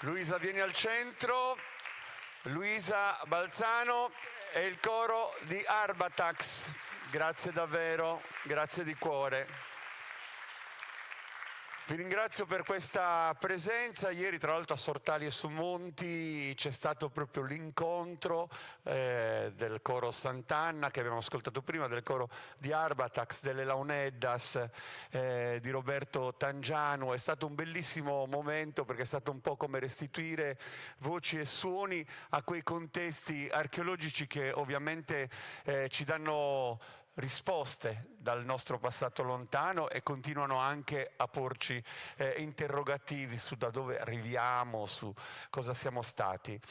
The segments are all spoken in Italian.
Luisa, vieni al centro. Luisa Balzano e il coro di Arbatax. Grazie davvero, grazie di cuore. Vi ringrazio per questa presenza. Ieri, tra l'altro, a Sortali e su Monti c'è stato proprio l'incontro del coro Sant'Anna che abbiamo ascoltato prima, del coro di Arbatax, delle Launeddas, di Roberto Tangiano. È stato un bellissimo momento perché è stato un po' come restituire voci e suoni a quei contesti archeologici che ovviamente ci danno risposte dal nostro passato lontano e continuano anche a porci interrogativi su da dove arriviamo, su cosa siamo stati.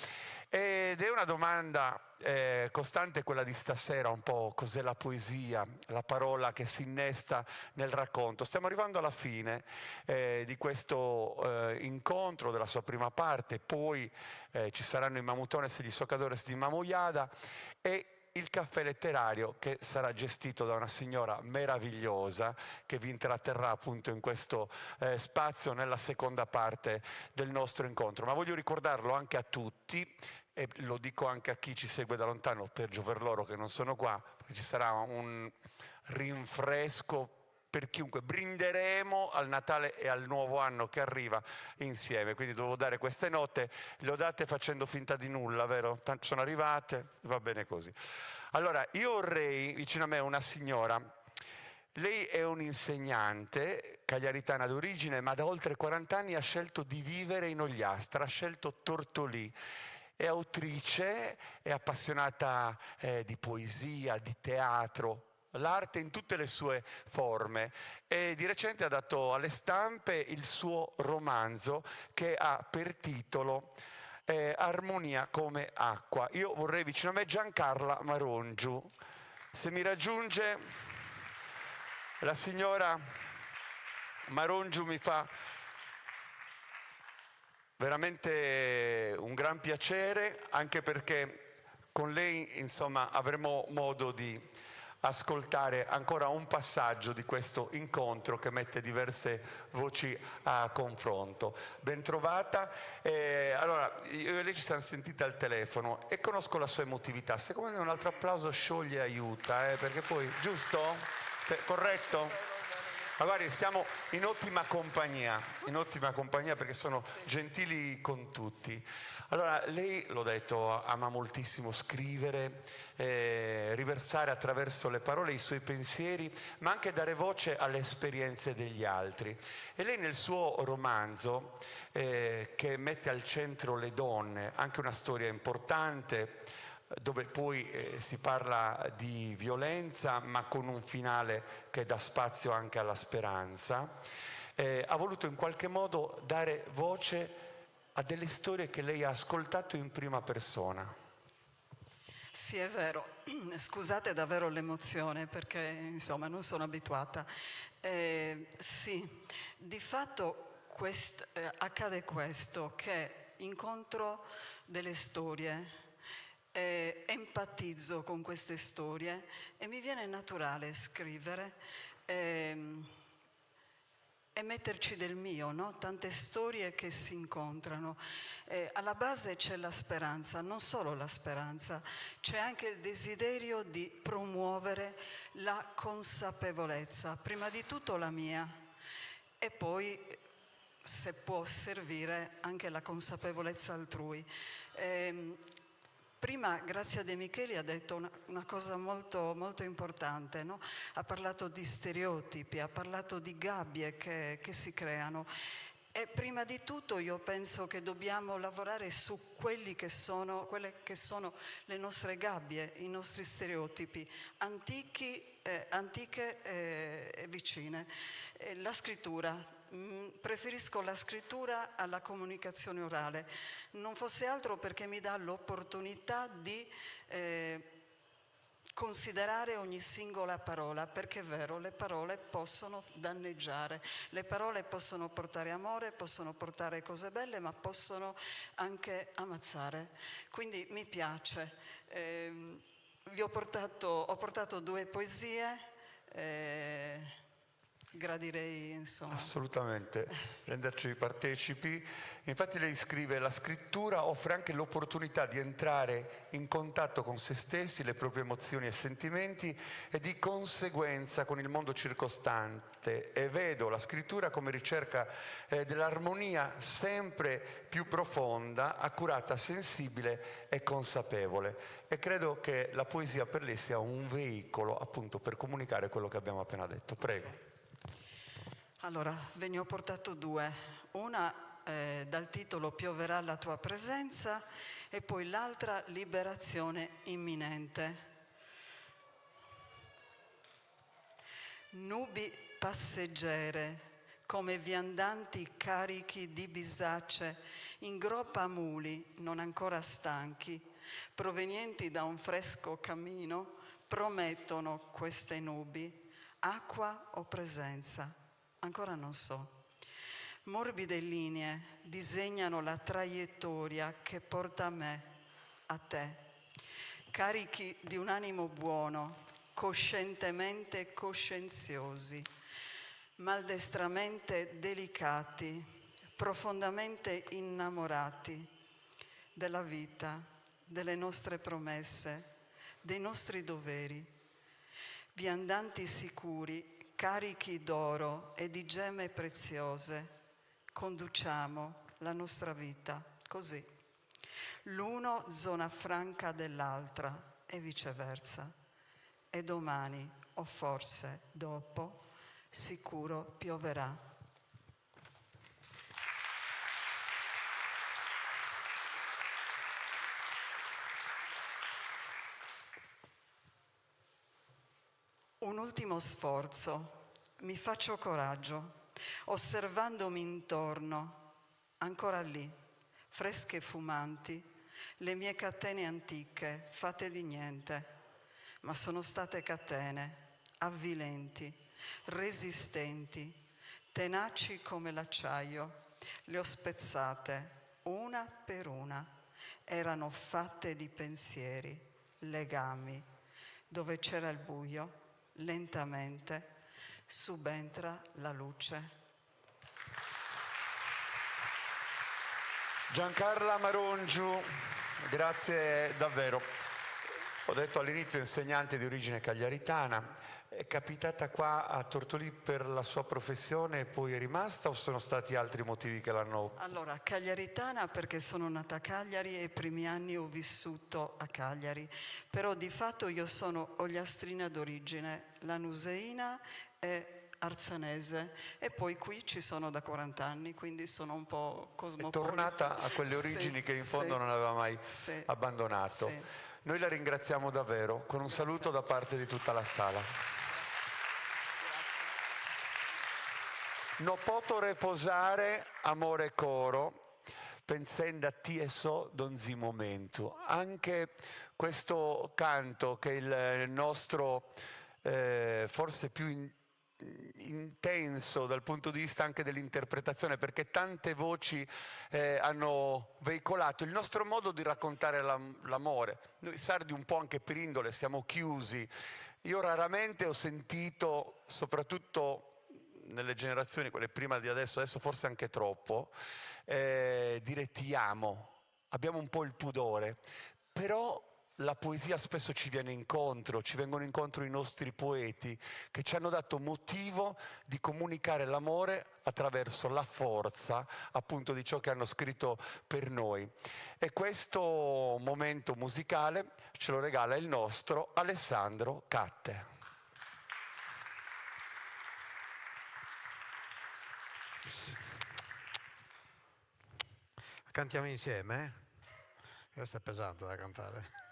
Ed è una domanda costante quella di stasera, un po' cos'è la poesia, la parola che si innesta nel racconto. Stiamo arrivando alla fine di questo incontro, della sua prima parte, poi ci saranno i Mamutones e gli Socadores di Mamuyada e il caffè letterario che sarà gestito da una signora meravigliosa che vi intratterrà appunto in questo spazio nella seconda parte del nostro incontro. Ma voglio ricordarlo anche a tutti e lo dico anche a chi ci segue da lontano, peggio per loro che non sono qua, perché ci sarà un rinfresco per chiunque. Brinderemo al Natale e al nuovo anno che arriva insieme, quindi dovevo dare queste note, le ho date facendo finta di nulla, vero? Tanto sono arrivate, va bene così. Allora, io vorrei, vicino a me una signora, lei è un'insegnante cagliaritana d'origine, ma da oltre 40 anni ha scelto di vivere in Ogliastra, ha scelto Tortolì. È autrice, è appassionata di poesia, di teatro, l'arte in tutte le sue forme e di recente ha dato alle stampe il suo romanzo che ha per titolo Armonia come acqua. Io vorrei vicino a me Giancarla Marongiu. Se mi raggiunge la signora Marongiu mi fa veramente un gran piacere, anche perché con lei insomma avremo modo di ascoltare ancora un passaggio di questo incontro che mette diverse voci a confronto. Ben trovata. Allora, io e lei ci siamo sentite al telefono e conosco la sua emotività. Secondo me un altro applauso scioglie e aiuta, perché poi, giusto? Corretto? Ma guardi, siamo in ottima compagnia perché sono gentili con tutti. Allora, lei, l'ho detto, ama moltissimo scrivere, riversare attraverso le parole i suoi pensieri, ma anche dare voce alle esperienze degli altri. E lei nel suo romanzo, che mette al centro le donne, anche una storia importante, dove poi si parla di violenza ma con un finale che dà spazio anche alla speranza, ha voluto in qualche modo dare voce a delle storie che lei ha ascoltato in prima persona. Sì, è vero. Scusate davvero l'emozione perché insomma non sono abituata. Sì, di fatto accade questo, che incontro delle storie, empatizzo con queste storie e mi viene naturale scrivere e metterci del mio, no? Tante storie che si incontrano. Alla base c'è la speranza, non solo la speranza, c'è anche il desiderio di promuovere la consapevolezza, prima di tutto la mia, e poi, se può servire, anche la consapevolezza altrui. Prima Grazia De Micheli ha detto una cosa molto, molto importante, no? Ha parlato di stereotipi, ha parlato di gabbie che si creano. E prima di tutto io penso che dobbiamo lavorare su quelle che sono le nostre gabbie, i nostri stereotipi, antiche e vicine. La scrittura, preferisco la scrittura alla comunicazione orale, non fosse altro perché mi dà l'opportunità di considerare ogni singola parola, perché è vero, le parole possono danneggiare, le parole possono portare amore, possono portare cose belle, ma possono anche ammazzare. Quindi mi piace. Ho portato due poesie, gradirei, insomma. Assolutamente, renderci partecipi. Infatti lei scrive: la scrittura offre anche l'opportunità di entrare in contatto con se stessi, le proprie emozioni e sentimenti e di conseguenza con il mondo circostante, e vedo la scrittura come ricerca dell'armonia sempre più profonda, accurata, sensibile e consapevole. E credo che la poesia per lei sia un veicolo appunto per comunicare quello che abbiamo appena detto. Prego. Allora, ve ne ho portato due. Una dal titolo Pioverà la tua presenza e poi l'altra Liberazione imminente. Nubi passeggere, come viandanti carichi di bisacce in groppa muli non ancora stanchi, provenienti da un fresco cammino, promettono queste nubi acqua o presenza. Ancora non so. Morbide linee disegnano la traiettoria che porta a me, a te. Carichi di un animo buono, coscientemente coscienziosi, maldestramente delicati, profondamente innamorati della vita, delle nostre promesse, dei nostri doveri. Viandanti sicuri, carichi d'oro e di gemme preziose, conduciamo la nostra vita così. L'uno zona franca dell'altra e viceversa. E domani, o forse dopo, sicuro pioverà. Un ultimo sforzo, mi faccio coraggio, osservandomi intorno, ancora lì, fresche e fumanti, le mie catene antiche, fatte di niente, ma sono state catene, avvilenti, resistenti, tenaci come l'acciaio. Le ho spezzate, una per una, erano fatte di pensieri, legami, dove c'era il buio. Lentamente subentra la luce. Giancarla Marongiu, grazie davvero. Ho detto all'inizio insegnante di origine cagliaritana, è capitata qua a Tortolì per la sua professione e poi è rimasta, o sono stati altri motivi che l'hanno... Allora, cagliaritana perché sono nata a Cagliari e i primi anni ho vissuto a Cagliari, però di fatto io sono ogliastrina d'origine, lanuseina e arzanese, e poi qui ci sono da 40 anni, quindi sono un po' cosmopolita. È tornata a quelle origini che in fondo non aveva mai abbandonato. Sì. Noi la ringraziamo davvero, con un saluto da parte di tutta la sala. No poto reposare, amore coro, pensando a ti e so donzi momento. Anche questo canto, che è il nostro forse più intenso dal punto di vista anche dell'interpretazione, perché tante voci hanno veicolato il nostro modo di raccontare l'amore. Noi sardi un po' anche per indole siamo chiusi. Io raramente ho sentito, soprattutto nelle generazioni, quelle prima di adesso forse anche troppo, dire ti amo. Abbiamo un po' il pudore, però la poesia spesso ci viene incontro, ci vengono incontro i nostri poeti che ci hanno dato motivo di comunicare l'amore attraverso la forza appunto di ciò che hanno scritto per noi. E questo momento musicale ce lo regala il nostro Alessandro Catte. Cantiamo insieme? Questo è pesante da cantare.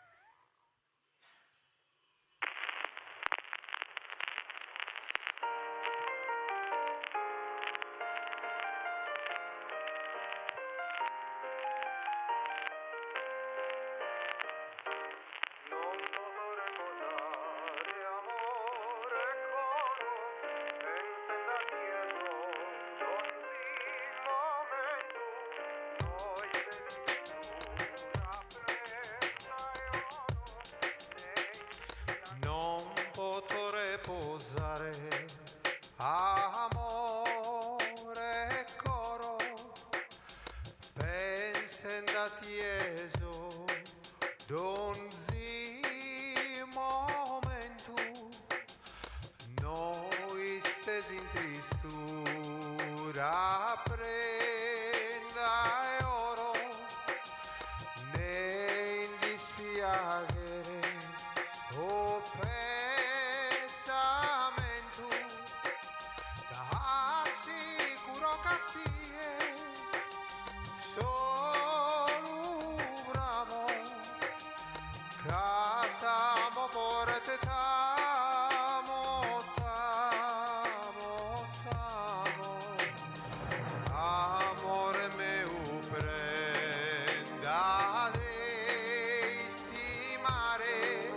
senda tieso donzi momentu noi stesi in tristura prenda e oro ne in dispiagere o pensamento da sicuro cattie solo bravo catamo forte tamo tamo tamo amore meu prenda de stimare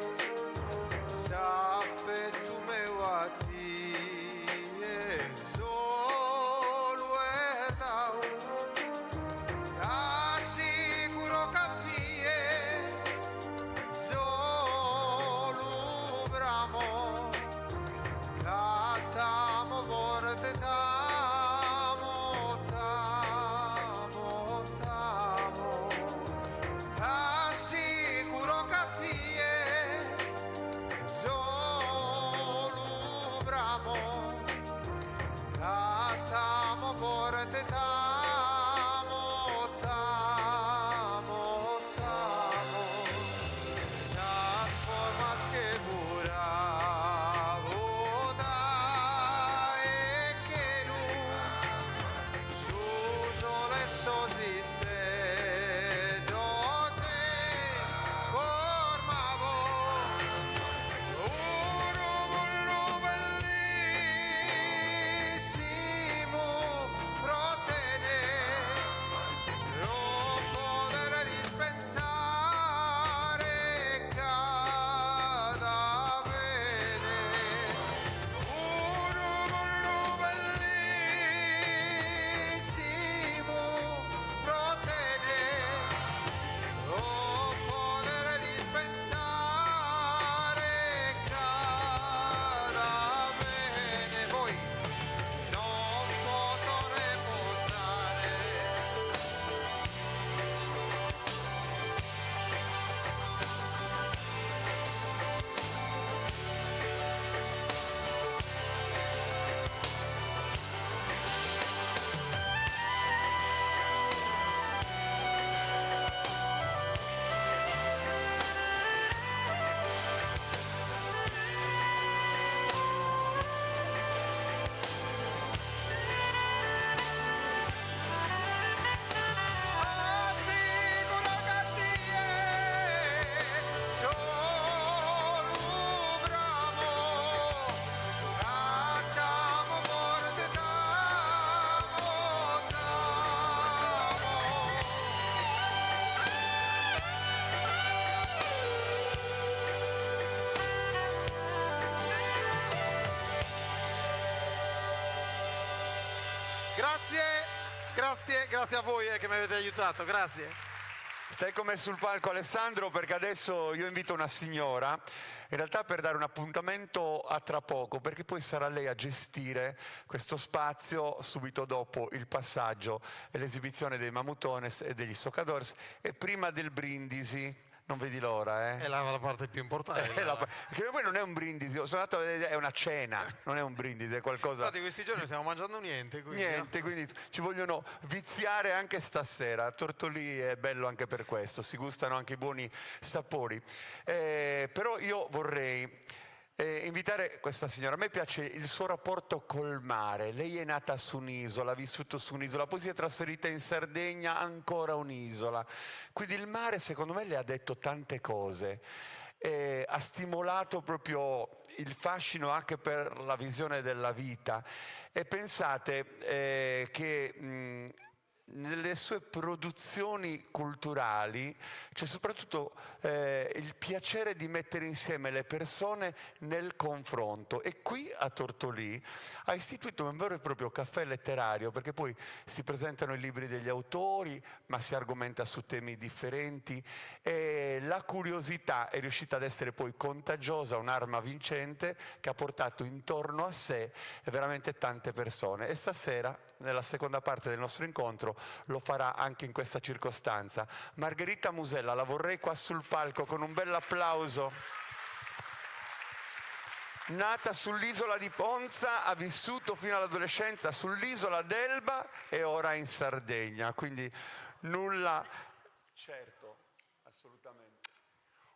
s'affetto meu a ti e solo è da sicuro cattie solo bramo catamo forte tamo tamo tamo da sicuro cattie solo bramo catamo forte tamo tamo tamo las formas que bravo da e que nu su sole sosiste doce formavo un uomo bellissimo protene non poter dispensare cada bene un uomo bellissimo protene non poter dispensare cada bene voi non potremo stare sicuro cattie solo bravo catamo forte tamo tamo grazie a voi che mi avete aiutato, grazie. Stai con me sul palco, Alessandro, perché adesso io invito una signora, in realtà per dare un appuntamento a tra poco, perché poi sarà lei a gestire questo spazio subito dopo il passaggio e l'esibizione dei Mamutones e degli Socadores e prima del brindisi. Non vedi l'ora, eh? È la parte più importante. Perché poi non è un brindisi, sono andato a vedere, è una cena, non è un brindisi, è qualcosa. Infatti questi giorni stiamo mangiando niente. Quindi, Niente, quindi ci vogliono viziare anche stasera. Tortolì è bello anche per questo, si gustano anche i buoni sapori. Però io vorrei invitare questa signora. A me piace il suo rapporto col mare. Lei è nata su un'isola, ha vissuto su un'isola, poi si è trasferita in Sardegna, ancora un'isola. Quindi il mare secondo me le ha detto tante cose. Ha stimolato proprio il fascino anche per la visione della vita. E pensate che nelle sue produzioni culturali c'è soprattutto il piacere di mettere insieme le persone nel confronto, e qui a Tortolì ha istituito un vero e proprio caffè letterario, perché poi si presentano i libri degli autori ma si argomenta su temi differenti e la curiosità è riuscita ad essere poi contagiosa, un'arma vincente che ha portato intorno a sé veramente tante persone. E stasera nella seconda parte del nostro incontro lo farà anche in questa circostanza. Margherita Musella, la vorrei qua sul palco con un bel applauso. Nata sull'isola di Ponza, ha vissuto fino all'adolescenza sull'isola d'Elba e ora in Sardegna, quindi nulla. Certo, assolutamente.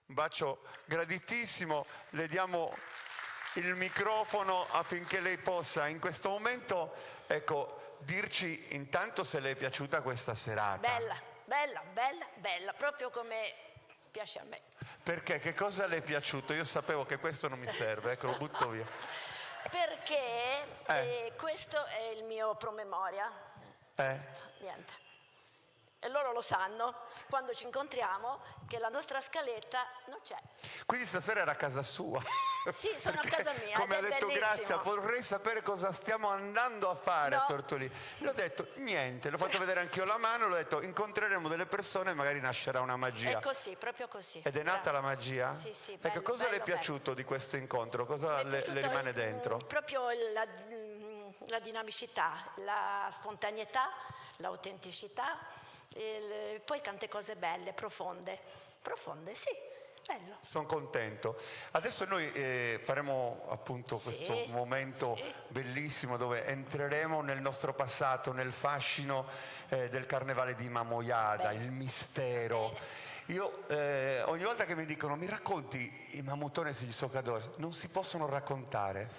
Un bacio graditissimo, le diamo il microfono affinché lei possa in questo momento, ecco, dirci intanto se le è piaciuta questa serata. Bella, bella, bella, bella, proprio come piace a me. Perché? Che cosa le è piaciuto? Io sapevo che questo non mi serve, ecco, lo butto via. Perché questo è il mio promemoria. Niente. E loro lo sanno, quando ci incontriamo, che la nostra scaletta non c'è. Quindi stasera era a casa sua. Sì, sono a Perché, casa mia. come ha ed è detto bellissimo. Grazia, vorrei sapere cosa stiamo andando a fare No. a Tortolì. Le ho detto niente, l'ho fatto vedere anch'io la mano, l'ho detto incontreremo delle persone e magari nascerà una magia. È così, proprio così. Ed è nata Bravo. la magia? Sì, sì, Ecco, bello, cosa le è bello, piaciuto di questo incontro? Cosa Mi è le piaciuto rimane dentro? Proprio la dinamicità, la spontaneità, l'autenticità, poi tante cose belle, profonde. Profonde, sì, bello. Sono contento. Adesso noi faremo appunto Sì, questo momento sì. bellissimo dove entreremo nel nostro passato, nel fascino del carnevale di Mamoiada, Bene. il mistero. Bene. Io ogni volta che mi dicono mi racconti i Mamutones e gli Socadores, non si possono raccontare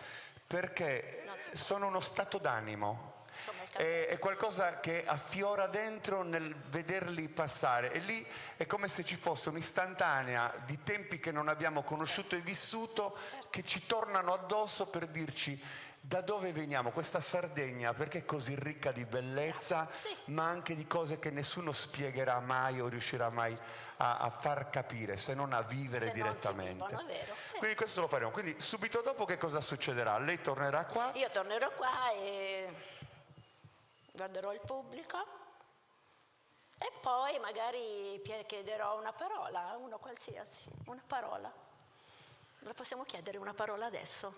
perché Non si può. sono uno stato d'animo. Come il caffè. È qualcosa che affiora dentro nel vederli passare e lì è come se ci fosse un'istantanea di tempi che non abbiamo conosciuto e vissuto che ci tornano addosso per dirci da dove veniamo, questa Sardegna perché è così ricca di bellezza Sì. ma anche di cose che nessuno spiegherà mai o riuscirà mai a far capire se non a vivere Se non si direttamente. vivono, è vero. Quindi questo lo faremo. Quindi subito dopo che cosa succederà? Lei tornerà qua? Io tornerò qua e guarderò il pubblico e poi magari chiederò una parola a uno qualsiasi, una parola. La possiamo chiedere una parola adesso?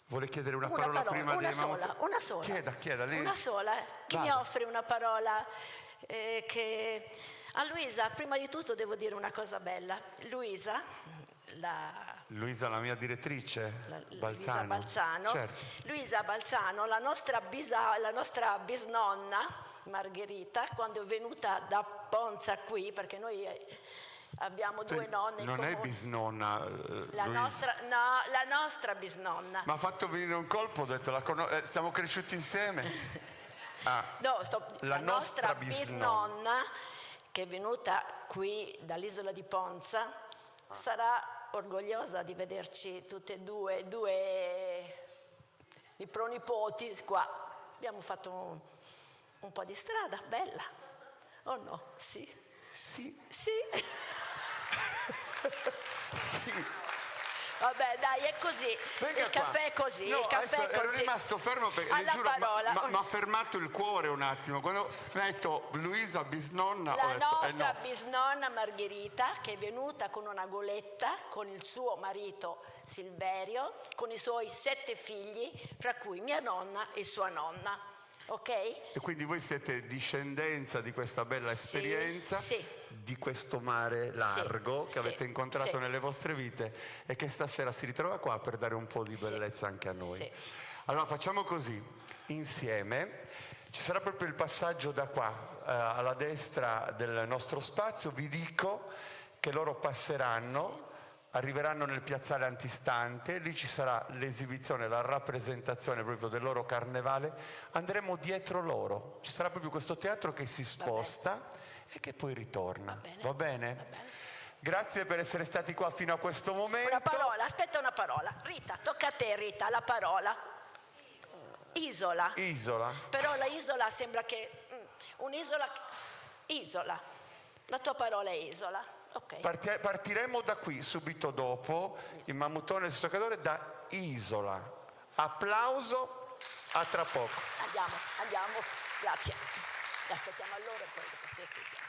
Vuole chiedere una parola prima una dei sola, Mamutones? una sola. Chieda, lei. Una sola. Chi mi Vada. offre una parola che... A Luisa, prima di tutto devo dire una cosa bella. Luisa, Luisa, la mia direttrice, Luisa Balzano. Certo. Luisa Balzano, la nostra bisnonna Margherita, quando è venuta da Ponza qui, perché noi abbiamo due nonne in Non è comune. bisnonna, La Luisa. la nostra bisnonna. Mi ha fatto venire un colpo, ho detto, siamo cresciuti insieme. Ah, No, la la nostra nostra bisnonna, che è venuta qui dall'isola di Ponza, sarà orgogliosa di vederci tutte e due i pronipoti qua. Abbiamo fatto un po' di strada, bella. Oh no? Sì. sì, Sì. sì. Vabbè, dai, è così. Venga il caffè è qua. così. No, il caffè adesso è ero così. rimasto fermo perché le Alla giuro, parola. mi ha fermato il cuore un attimo. Quando mi ha detto Luisa bisnonna, ho La detto, nostra no. bisnonna Margherita, che è venuta con una goletta con il suo marito Silverio, con i suoi 7 figli, fra cui mia nonna e sua nonna. Ok? E quindi voi siete discendenza di questa bella Sì, esperienza, sì. di questo mare largo che sì, avete incontrato sì. nelle vostre vite e che stasera si ritrova qua per dare un po' di Sì, bellezza anche a noi. sì. Allora facciamo così, insieme, ci sarà proprio il passaggio da qua alla destra del nostro spazio, vi dico che loro passeranno. Arriveranno nel piazzale antistante, lì ci sarà l'esibizione, la rappresentazione proprio del loro carnevale, andremo dietro loro, ci sarà proprio questo teatro che si sposta e che poi ritorna. Va bene? Va bene. Grazie per essere stati qua fino a questo momento. Una parola, aspetta una parola. Rita, tocca a te Rita, la parola. Isola. Isola. Però la isola sembra che... un'isola... Isola. La tua parola è isola. Ok. Partiremo da qui subito dopo, il Mamutone del Soccadore, da Isola. Applauso, a tra poco. Andiamo. Grazie. Aspettiamo allora e poi dopo si sente.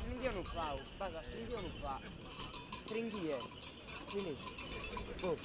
Stringhi non fa, basta, stringhi non fa. Stringhi quindi, boh.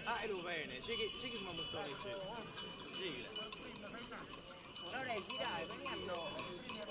Ah, lo bene, sì che siamo molto vicini. Sì. Ora girare, veniamo.